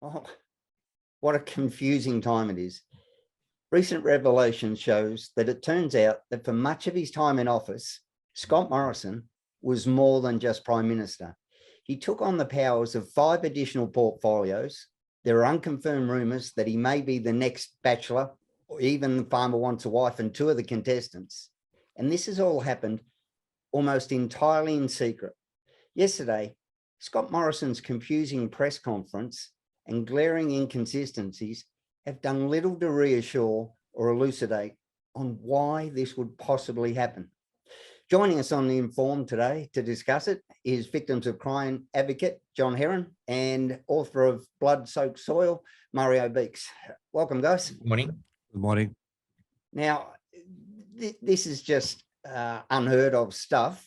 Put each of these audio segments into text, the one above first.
Oh, what a confusing time it is. Recent revelation shows that it turns out that for much of his time in office, Scott Morrison was more than just Prime Minister. He took on the powers of 5 additional portfolios. There are unconfirmed rumours that he may be the next Bachelor, or even the Farmer Wants a Wife and 2 of the contestants. And this has all happened almost entirely in secret. Yesterday, Scott Morrison's confusing press conference and glaring inconsistencies have done little to reassure or elucidate on why this would possibly happen. Joining us on The Informed today to discuss it is victims of crime advocate John Heron and author of Blood-Soaked Soil, Mario Beeks. Welcome, guys. Good morning. Good morning. Now, this is just unheard of stuff.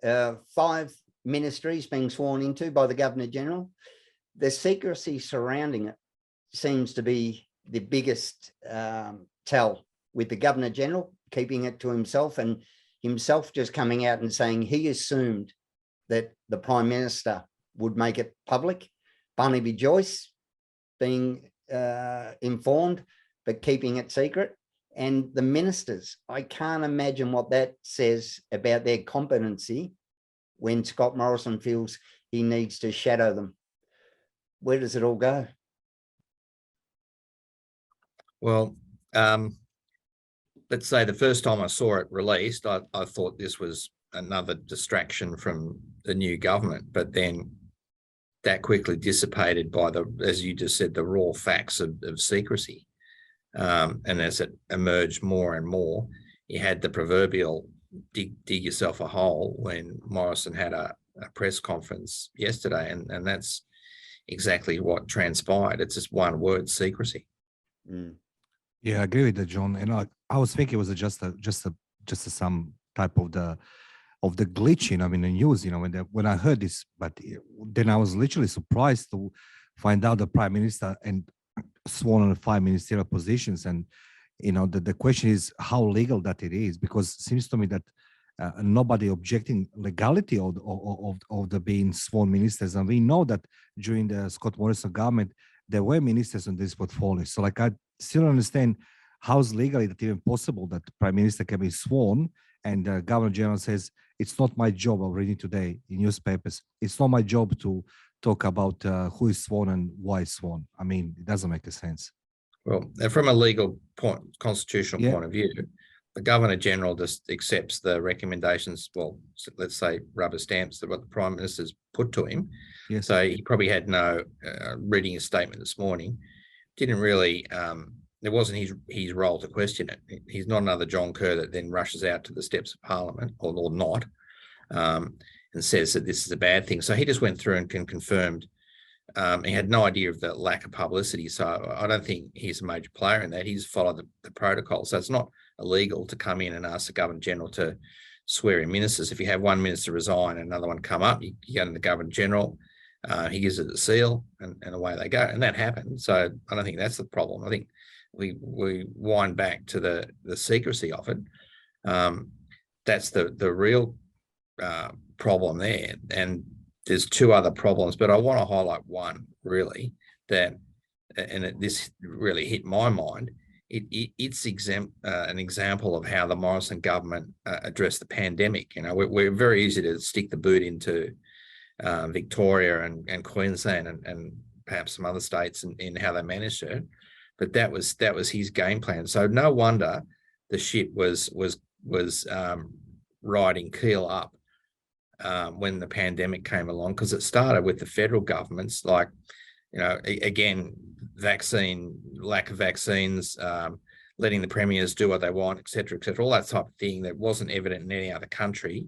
5 ministries being sworn into by the Governor-General. The secrecy surrounding it seems to be the biggest tell, with the Governor-General keeping it to himself and himself just coming out and saying he assumed that the Prime Minister would make it public. Barnaby Joyce being informed, but keeping it secret. And the ministers, I can't imagine what that says about their competency when Scott Morrison feels he needs to shadow them. Where does it all go? Well, let's say the first time I saw it released, I thought this was another distraction from the new government, but then that quickly dissipated by as you just said, the raw facts of secrecy. And as it emerged more and more, you had the proverbial dig yourself a hole when Morrison had a press conference yesterday, and that's exactly what transpired. It's just one word: secrecy. Yeah, I agree with that, John. And I was thinking it was just some type of the glitch, in the news, when I heard this. But then I was literally surprised to find out the Prime Minister and sworn on 5 ministerial positions. And the question is how legal that it is, because it seems to me that nobody objecting legality of the being sworn ministers. And we know that during the Scott Morrison government, there were ministers on this portfolio. So I still don't understand how is legally that even possible that the Prime Minister can be sworn and the Governor General says, it's not my job, I'm reading today in newspapers, it's not my job to talk about who is sworn and why is sworn. It doesn't make a sense. Well, from a legal constitutional point of view, the Governor-General just accepts the recommendations, well, let's say rubber stamps, that what the Prime Minister's put to him. Yes. So he probably had no, reading his statement this morning, didn't really, it wasn't his role to question it. He's not another John Kerr that then rushes out to the steps of Parliament, or not, and says that this is a bad thing. So he just went through and confirmed. He had no idea of the lack of publicity. So I don't think he's a major player in that. He's followed the protocol. So it's not illegal to come in and ask the Governor-General to swear in ministers. If you have one minister resign and another one come up, you go to the Governor-General, he gives it a seal, and away they go. And that happened. So I don't think that's the problem. I think we wind back to the secrecy of it. That's the real problem there. And there's 2 other problems, but I want to highlight one really this really hit my mind. It's an example of how the Morrison government addressed the pandemic. We're very easy to stick the boot into Victoria and Queensland and perhaps some other states in how they managed it, but that was his game plan. So no wonder the ship was riding keel up when the pandemic came along, because it started with the federal governments, again, lack of vaccines, letting the premiers do what they want, et cetera, all that type of thing that wasn't evident in any other country,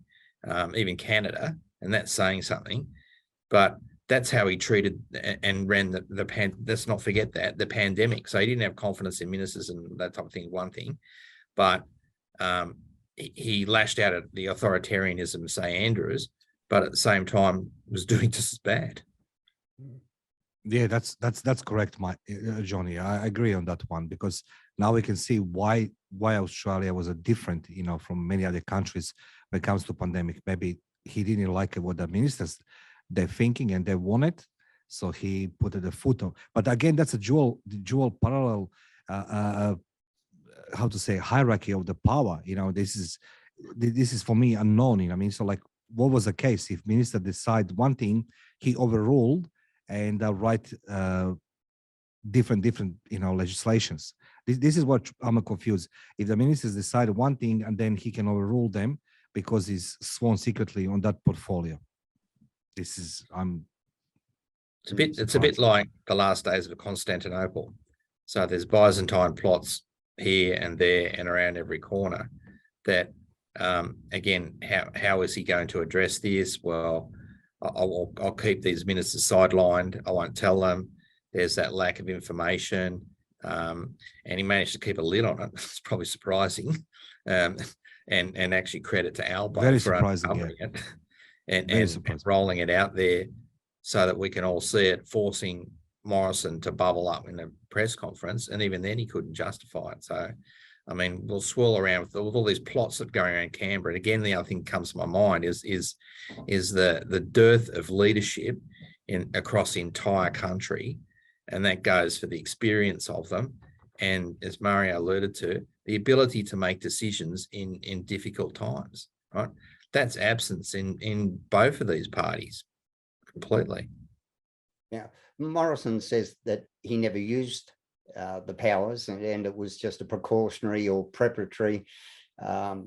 even Canada, and that's saying something. But that's how he treated and ran let's not forget the pandemic. So he didn't have confidence in ministers and that type of thing, one thing, but he lashed out at the authoritarianism of, say, Andrews, but at the same time was doing just as bad. Yeah, that's correct, Johnny. I agree on that one, because now we can see why Australia was a different, from many other countries when it comes to pandemic. Maybe he didn't like what the ministers they're thinking and they wanted, So he put the foot on. But again, that's a dual parallel, how to say, hierarchy of the power. This is for me unknown. So like, what was the case if minister decide one thing, he overruled and write different legislations. This is what I'm confused. If the ministers decide one thing and then he can overrule them because he's sworn secretly on that portfolio. This is It's a bit like the last days of Constantinople. So there's Byzantine plots here and there and around every corner. That again, how is he going to address this? Well, I'll keep these ministers sidelined. I won't tell them. There's that lack of information, and he managed to keep a lid on it. It's probably surprising, and actually credit to Albo very for surprising, uncovering it and surprising. rolling it out there so that we can all see it, forcing Morrison to bubble up in a press conference, and even then he couldn't justify it. So, I mean, we'll swirl around with all these plots that are going around Canberra. And again, the other thing that comes to my mind is the dearth of leadership across the entire country, and that goes for the experience of them, and as Mario alluded to, the ability to make decisions in difficult times. Right, that's absence in both of these parties completely. Yeah, Morrison says that he never used the powers, and it was just a precautionary or preparatory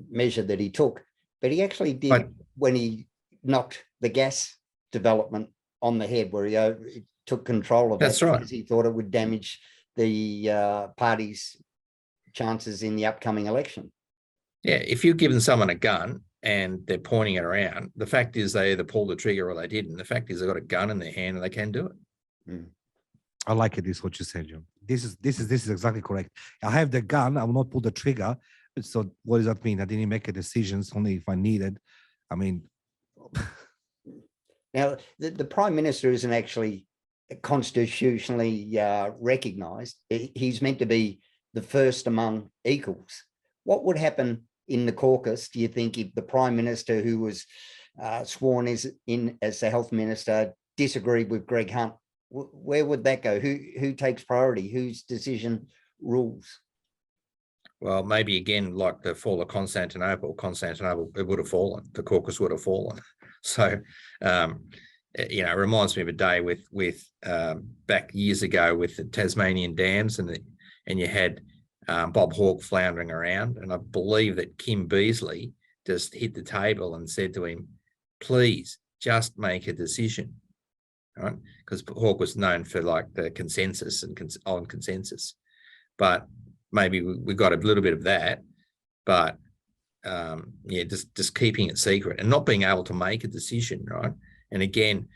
measure that he took. But he actually did when he knocked the gas development on the head, where he took control of that. That's right. Because he thought it would damage the party's chances in the upcoming election. Yeah, if you've given someone a gun and they're pointing it around, the fact is they either pulled the trigger or they didn't. The fact is they've got a gun in their hand and they can do it. Mm. I like it. This is what you said, John. This is exactly correct. I have the gun. I will not pull the trigger. So what does that mean? I didn't make a decisions only if I needed. I mean, now the Prime Minister isn't actually constitutionally recognised. He's meant to be the first among equals. What would happen in the caucus, do you think, if the Prime Minister, who was sworn in as the Health Minister, disagreed with Greg Hunt? Where would that go? Who takes priority? Whose decision rules? Well, maybe again, like the fall of Constantinople, it would have fallen. The caucus would have fallen. So, it reminds me of a day with back years ago with the Tasmanian dams, and you had Bob Hawke floundering around, and I believe that Kim Beazley just hit the table and said to him, "Please, just make a decision." Right? Because Hawke was known for like the consensus and on consensus, but maybe we got a little bit of that, but just keeping it secret and not being able to make a decision, right? And again,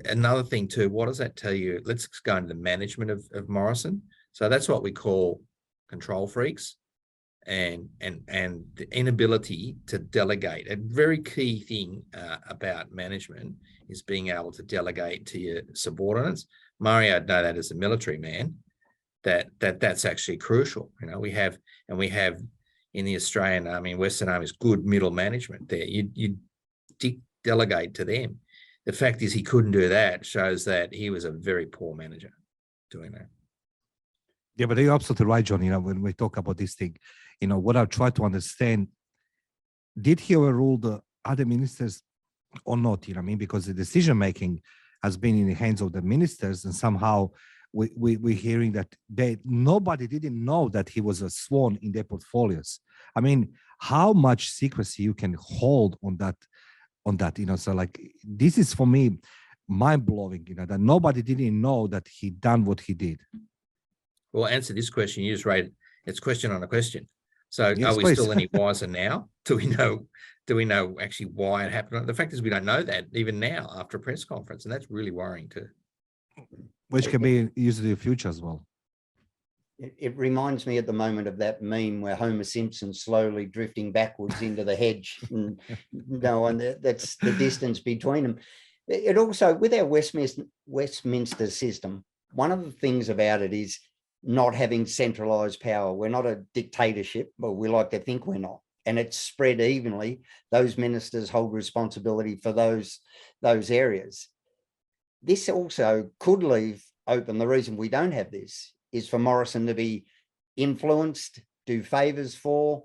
another thing too, what does that tell you? Let's go into the management of Morrison. So that's what we call control freaks, and the inability to delegate. A very key thing about management is being able to delegate to your subordinates. Mario would know that as a military man, that's actually crucial. We have in the Australian Army and Western Army is good middle management there. You delegate to them. The fact is he couldn't do that, shows that he was a very poor manager doing that. Yeah, but you're absolutely right, John. When we talk about this thing, what I try to understand, did he overrule the other ministers or not? Because the decision making has been in the hands of the ministers, and somehow we're hearing that nobody didn't know that he was a sworn in their portfolios. I mean, how much secrecy you can hold on that? So like, this is for me mind-blowing, that nobody didn't know that he done what he did. Well, answer this question. You just rated it's question on a question. So yes, are we please. still any wiser now? Do we know actually why it happened? The fact is we don't know that even now after a press conference, and that's really worrying too. Which can be used in the future as well. It reminds me at the moment of that meme where Homer Simpson slowly drifting backwards into the hedge, and that's the distance between them. It also, with our Westminster system, one of the things about it is not having centralized power. We're not a dictatorship, but we like to think we're not. And it's spread evenly. Those ministers hold responsibility for those areas. this also could leave open. The reason we don't have this is for Morrison to be influenced, do favours for,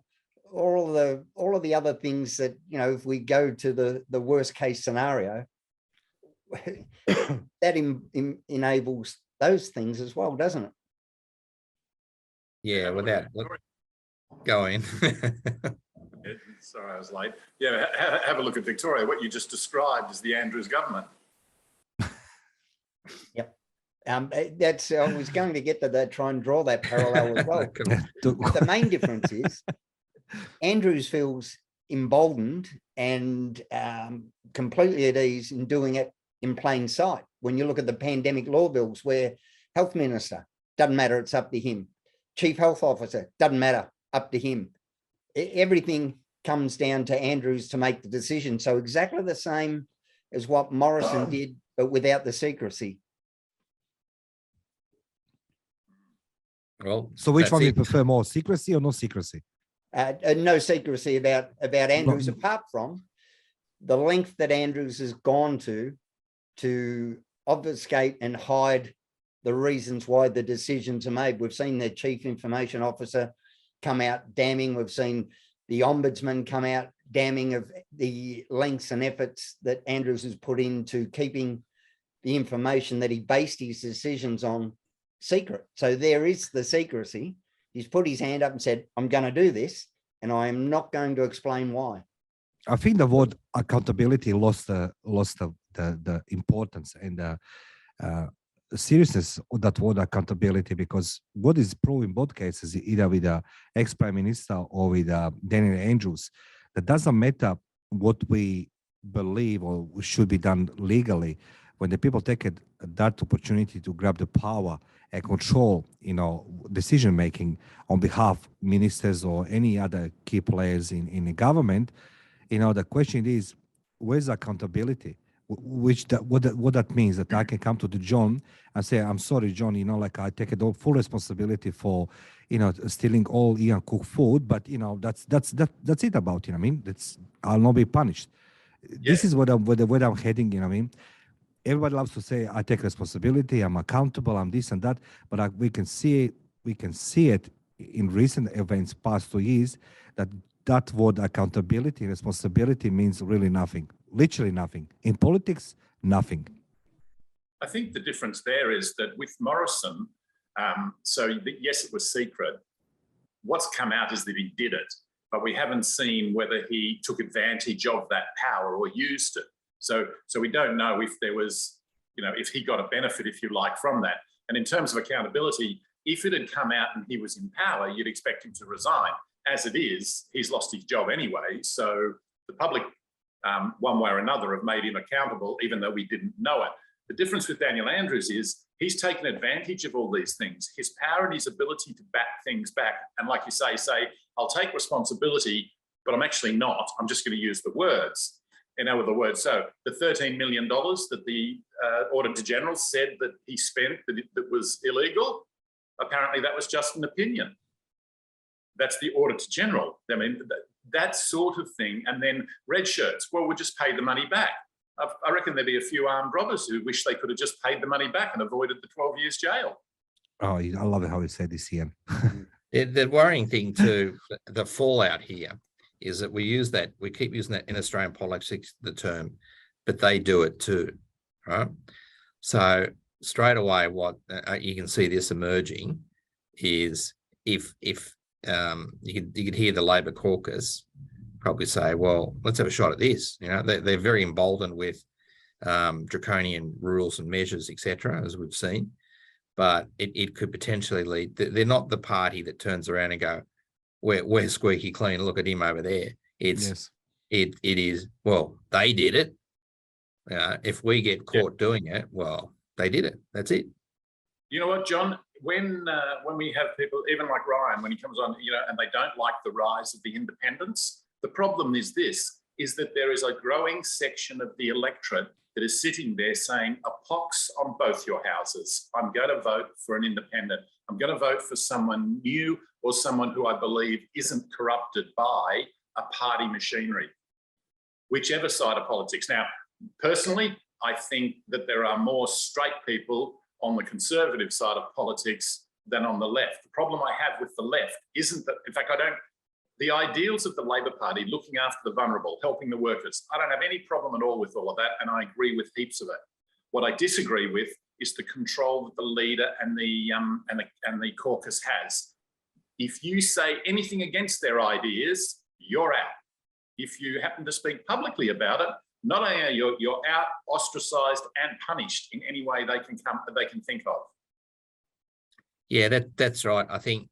all of the other things that, you know, if we go to the worst case scenario, that enables those things as well, doesn't it? Yeah, without going. Sorry, I was late. Yeah, have a look at Victoria. What you just described is the Andrews government. Yep. That's, I was going to get to that, try and draw that parallel as well. The main difference is Andrews feels emboldened and completely at ease in doing it in plain sight. When you look at the pandemic law bills, where health minister, doesn't matter, it's up to him. Chief health officer, doesn't matter, up to him. Everything comes down to Andrews to make the decision. So exactly the same as what Morrison did, but without the secrecy. Well, So which that's one do you it. prefer more, secrecy or no secrecy? No secrecy about Andrews, apart from the length that Andrews has gone to obfuscate and hide the reasons why the decisions are made. We've seen the chief information officer come out damning. We've seen the ombudsman come out damning of the lengths and efforts that Andrews has put into keeping the information that he based his decisions on secret. So there is the secrecy. He's put his hand up and said, I'm going to do this, and I am not going to explain why. I think the word accountability lost the importance and the seriousness of that word accountability, because what is proved in both cases, either with the ex-prime minister or with Daniel Andrews, that doesn't matter what we believe or should be done legally. When the people take that opportunity to grab the power and control, you know, decision making on behalf of ministers or any other key players in the government, you know, the question is, where's accountability? What that means, that I can come to the John and say, I'm sorry, John, you know, like I take full responsibility for, you know, stealing all Ian Cook food, but you know, that's it about, you know what I mean? I'll not be punished. Yeah. This is where I'm heading, you know what I mean? Everybody loves to say, I take responsibility, I'm accountable, I'm this and that, but we can see it in recent events, past 2 years, that word accountability, responsibility means really nothing, literally nothing. In politics, nothing. I think the difference there is that with Morrison, yes, it was secret. What's come out is that he did it, but we haven't seen whether he took advantage of that power or used it. So we don't know if there was, you know, if he got a benefit, if you like, from that. And in terms of accountability, if it had come out and he was in power, you'd expect him to resign. As it is, he's lost his job anyway. So the public, one way or another, have made him accountable, even though we didn't know it. The difference with Daniel Andrews is he's taken advantage of all these things. His power and his ability to bat things back. And like you say, I'll take responsibility, but I'm actually not. I'm just going to use the words. You know, with the words. So the $13 million that the Auditor General said that he spent that was illegal, apparently that was just an opinion. That's the Auditor General. I mean, that sort of thing. And then red shirts, well, we'll just pay the money back. I reckon there'd be a few armed robbers who wish they could have just paid the money back and avoided the 12 years jail. Oh, I love it how he said this, Ian. The worrying thing too, the fallout here, is that we keep using that in Australian politics, the term, but they do it too, right? So straight away, what you can see this emerging is if you could hear the Labor caucus probably say, well, let's have a shot at this. You know, they're very emboldened with draconian rules and measures, etc., as we've seen, but it could potentially lead. They're not the party that turns around and go, we're squeaky clean. Look at him over there. It is, well, they did it. If we get caught doing it, well, they did it. That's it. You know what, John? When we have people, even like Ryan, when he comes on, you know, and they don't like the rise of the independents, the problem is that there is a growing section of the electorate that is sitting there saying, a pox on both your houses. I'm going to vote for an independent. I'm going to vote for someone new or someone who I believe isn't corrupted by a party machinery, whichever side of politics. Now, personally, I think that there are more straight people on the conservative side of politics than on the left. The problem I have with the left isn't that, in fact, the ideals of the Labor Party, looking after the vulnerable, helping the workers, I don't have any problem at all with all of that, and I agree with heaps of it. What I disagree with is the control that the leader and the caucus has. If you say anything against their ideas, you're out. If you happen to speak publicly about it, not only are you're out, ostracised, and punished in any way they can think of. Yeah, that's right. I think,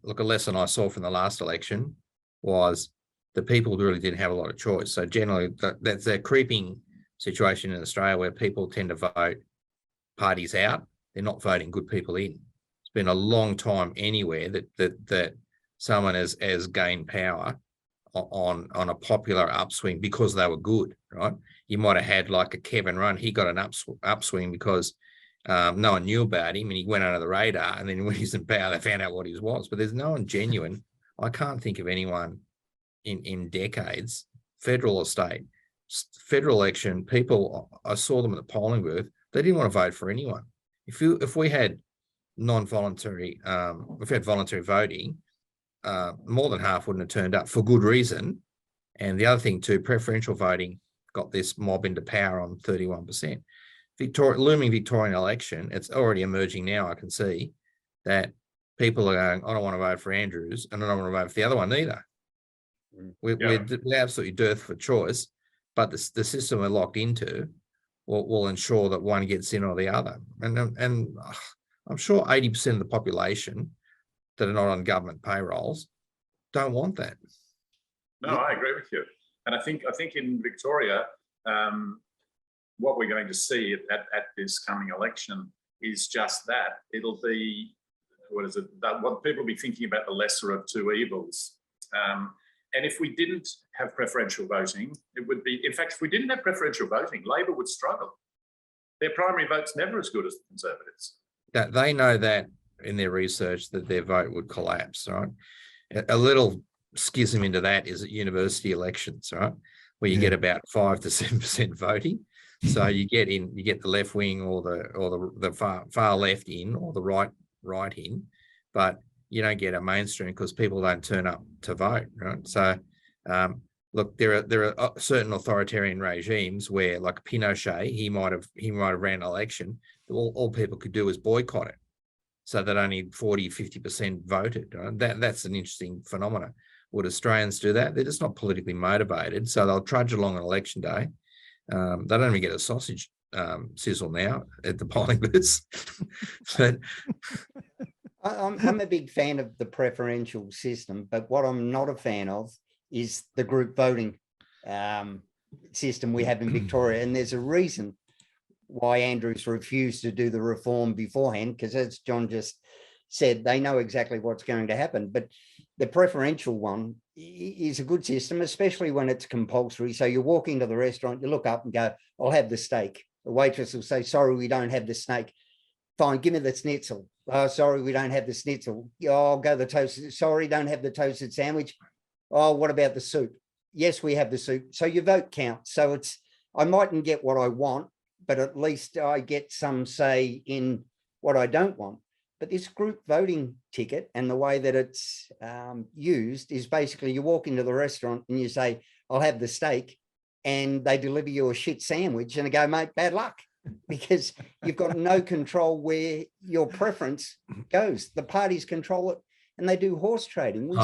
look, a lesson I saw from the last election was the people really didn't have a lot of choice. So generally, that's a creeping situation in Australia where people tend to vote parties out. They're not voting good people in. It's been a long time anywhere that someone has gained power on a popular upswing because they were good, right? You might have had like a Kevin Rudd. He got an upswing because no one knew about him and he went under the radar, and then when he's in power, they found out what he was. But there's no one genuine. I can't think of anyone in decades, federal or state, federal election, people, I saw them at the polling booth, they didn't want to vote for anyone. If we had non-voluntary, if we had voluntary voting, more than half wouldn't have turned up for good reason. And the other thing too, preferential voting got this mob into power on 31%. Looming Victorian election, it's already emerging now, I can see, that people are going, I don't want to vote for Andrews and I don't want to vote for the other one either. We're absolutely dearth for choice, but the system we're locked into will ensure that one gets in or the other. And I'm sure 80% of the population that are not on government payrolls don't want that. No, I agree with you. And I think in Victoria, what we're going to see at this coming election is just that. It'll be, what people will be thinking about, the lesser of two evils. And if we didn't have preferential voting, it would be, in fact, if we didn't have preferential voting, Labor would struggle. Their primary vote's never as good as the Conservatives. They know that in their research that their vote would collapse, right? A little schism into that is at university elections, right? Where you get about 5 to 7% voting. So you get the left wing or the far left in, or the right in, but you don't get a mainstream because people don't turn up to vote, right? So look, there are certain authoritarian regimes where, like Pinochet, he might have ran an election. All people could do was boycott it, so that only 40-50% voted. Right? That's an interesting phenomenon. Would Australians do that? They're just not politically motivated, so they'll trudge along on election day. They don't even get a sausage sizzle now at the polling booths. But I'm a big fan of the preferential system, but what I'm not a fan of is the group voting system we have in Victoria. And there's a reason why Andrews refused to do the reform beforehand, because as John just said, they know exactly what's going to happen. But the preferential one is a good system, especially when it's compulsory. So you walk into the restaurant, you look up and go, I'll have the steak. The waitress will say, sorry, we don't have the steak. Fine, give me the schnitzel. Oh, sorry, we don't have the schnitzel. Oh, I'll go the toasted. Sorry, don't have the toasted sandwich. Oh, what about the soup? Yes, we have the soup. So your vote counts. So I mightn't get what I want, but at least I get some say in what I don't want. But this group voting ticket and the way that it's used is basically you walk into the restaurant and you say, I'll have the steak, and they deliver you a shit sandwich and they go, mate, bad luck, because you've got no control where your preference goes. The parties control it and they do horse trading.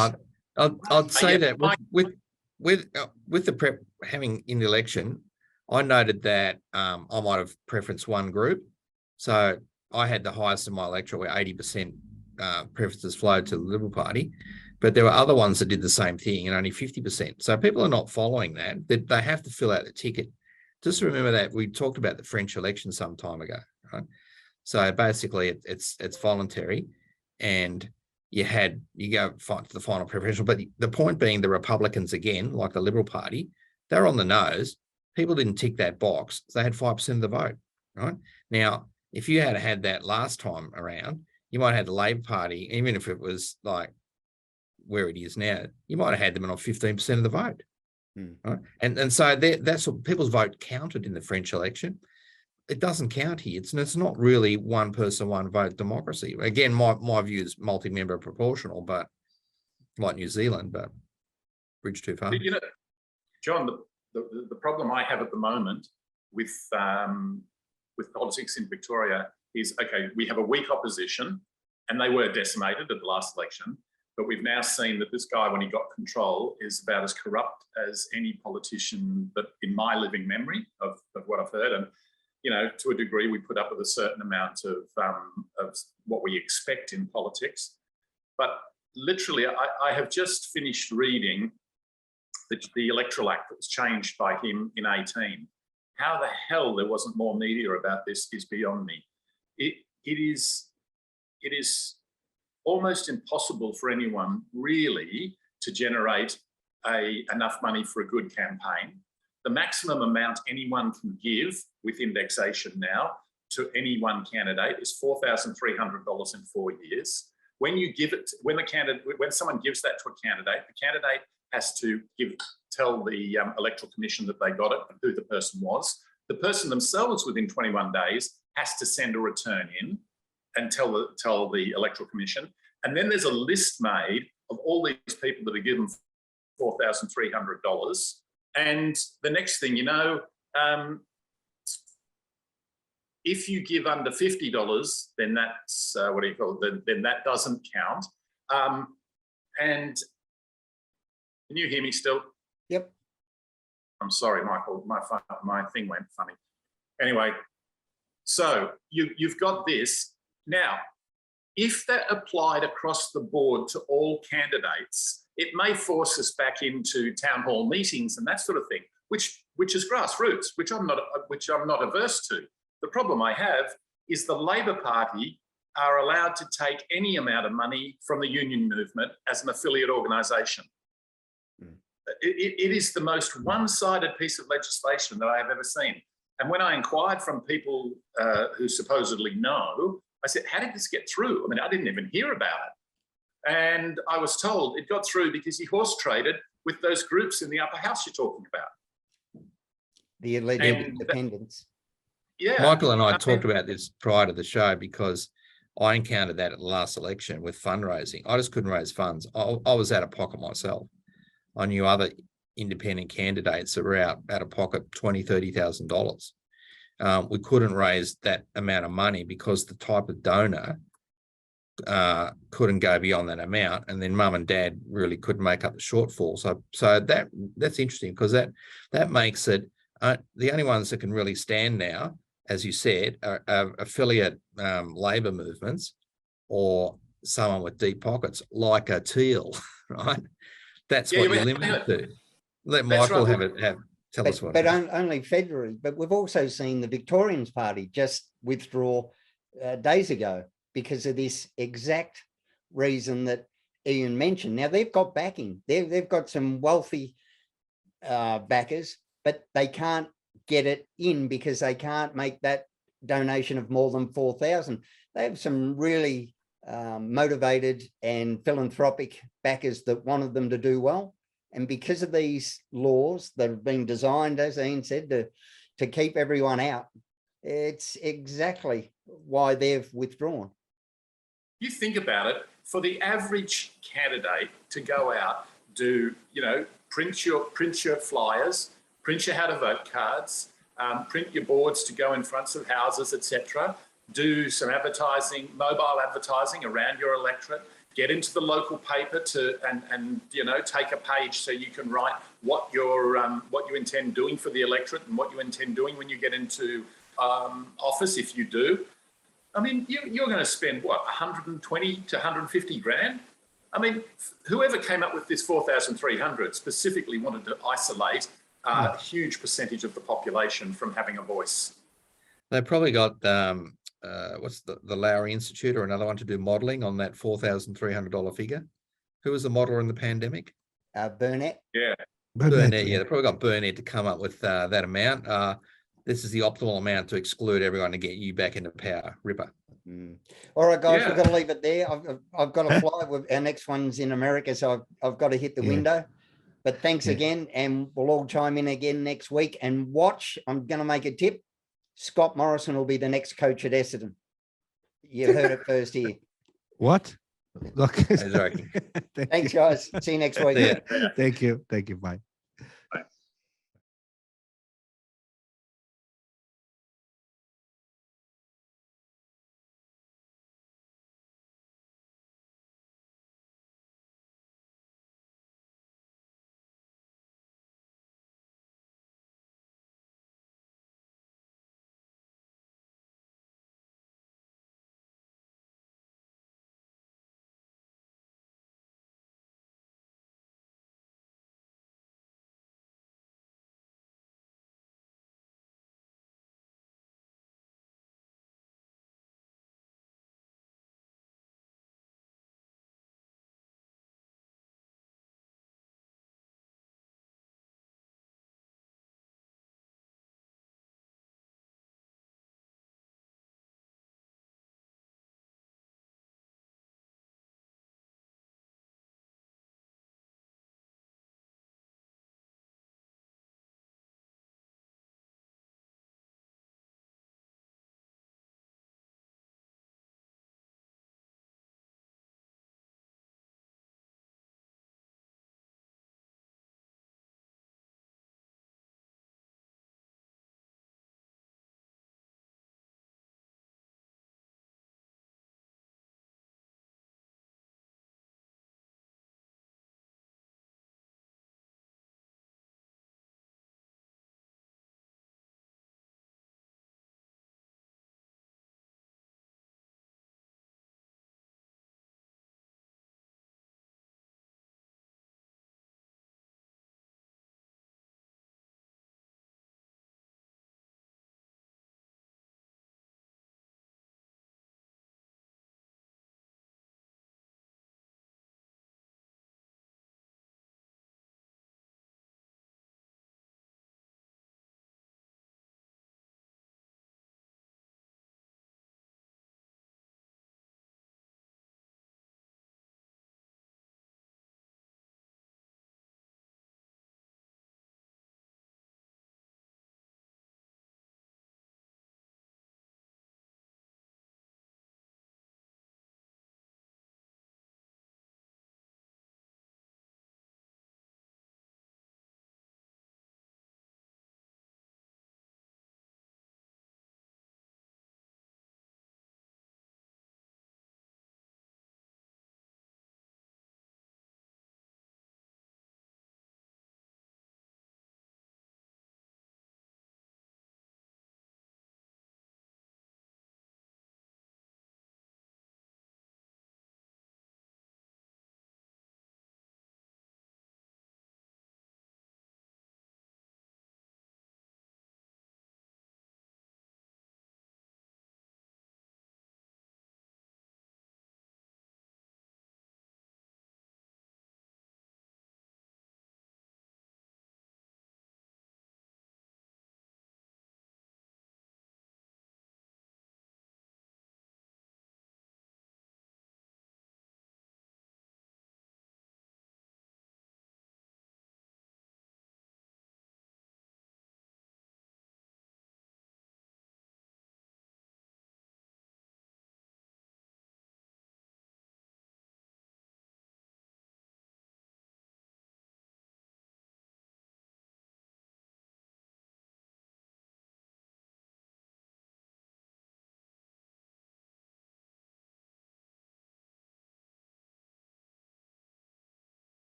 I'd say that with the prep having in the election, I noted that I might have preferenced one group. So I had the highest in my electorate where 80% preferences flowed to the Liberal Party, but there were other ones that did the same thing and only 50%. So people are not following that. They have to fill out the ticket. Just remember that we talked about the French election some time ago, right? So basically it's voluntary, and you go to the final preferential. But the point being, the Republicans, again, like the Liberal Party, they're on the nose. People didn't tick that box. So they had 5% of the vote, right? Now, if you had that last time around, you might have the Labor Party, even if it was like where it is now, you might have had them on 15% of the vote. Right? And so that's what people's vote counted in the French election. It doesn't count here. It's not really one person, one vote democracy. Again, my view is multi-member proportional, but like New Zealand, but bridge too far. You know, John, the problem I have at the moment with politics in Victoria is, okay, we have a weak opposition and they were decimated at the last election, but we've now seen that this guy, when he got control, is about as corrupt as any politician that in my living memory of what I've heard. And, you know, to a degree, we put up with a certain amount of what we expect in politics. But literally, I have just finished reading the Electoral Act that was changed by him in 18. How the hell there wasn't more media about this is beyond me. It is almost impossible for anyone really to generate enough money for a good campaign. The maximum amount anyone can give with indexation now to any one candidate is $4,300 in 4 years. When you give it, when someone gives that to a candidate, the candidate has to tell the Electoral Commission that they got it and who the person was. The person themselves, within 21 days, has to send a return in and tell the Electoral Commission. And then there's a list made of all these people that are given $4,300. And the next thing you know, if you give under $50, then that's then that doesn't count. And can you hear me still? Yep. I'm sorry, Michael. My thing went funny. Anyway, so you've got this now. If that applied across the board to all candidates, it may force us back into town hall meetings and that sort of thing, which is grassroots, which I'm not averse to. The problem I have is the Labor Party are allowed to take any amount of money from the union movement as an affiliate organisation. It is the most one-sided piece of legislation that I have ever seen. And when I inquired from people who supposedly know, I said, how did this get through? I mean, I didn't even hear about it. And I was told it got through because he horse traded with those groups in the upper house you're talking about. The alleged independents. Yeah. Michael and I talked about this prior to the show because I encountered that at the last election with fundraising. I just couldn't raise funds. I was out of pocket myself. I knew other independent candidates that were out of pocket $20,000, $30,000. We couldn't raise that amount of money because the type of donor couldn't go beyond that amount, and then mum and dad really couldn't make up the shortfall. So that's interesting because that makes it the only ones that can really stand now, as you said, are affiliate labour movements or someone with deep pockets like a Teal, right? That's what you're limited to. Let Michael tell us what. But only federally. But we've also seen the Victorians Party just withdraw days ago because of this exact reason that Ian mentioned. Now they've got backing. They've got some wealthy backers, but they can't get it in because they can't make that donation of more than 4,000. They have some really motivated and philanthropic backers that wanted them to do well. And because of these laws that have been designed, as Ian said, to keep everyone out, it's exactly why they've withdrawn. You think about it, for the average candidate to go out, print your flyers, print your how to vote cards, print your boards to go in fronts of houses, etc. Do some advertising, mobile advertising around your electorate, get into the local paper and take a page so you can write what you intend doing for the electorate and what you intend doing when you get into office, if you do. I mean, you're going to spend what, 120 to 150 grand? I mean, whoever came up with this 4,300 specifically wanted to isolate a huge percentage of the population from having a voice. They probably got what's the Lowry Institute or another one to do modelling on that $4,300 figure. Who was the modeller in the pandemic? Burnett. Yeah. Burnett, yeah. They probably got Burnett to come up with that amount. This is the optimal amount to exclude everyone to get you back into power. Ripper. All right, guys, we've got to leave it there. I've got to fly. Our next one's in America, so I've got to hit the window. But thanks Yeah. again, and we'll all chime in again next week and watch. I'm going to make a tip. Scott Morrison will be the next coach at Essendon. You heard it first here. What? Okay. I was joking. Thank Thanks, you. guys. See you next week. See ya. Thank you. Thank you. Bye.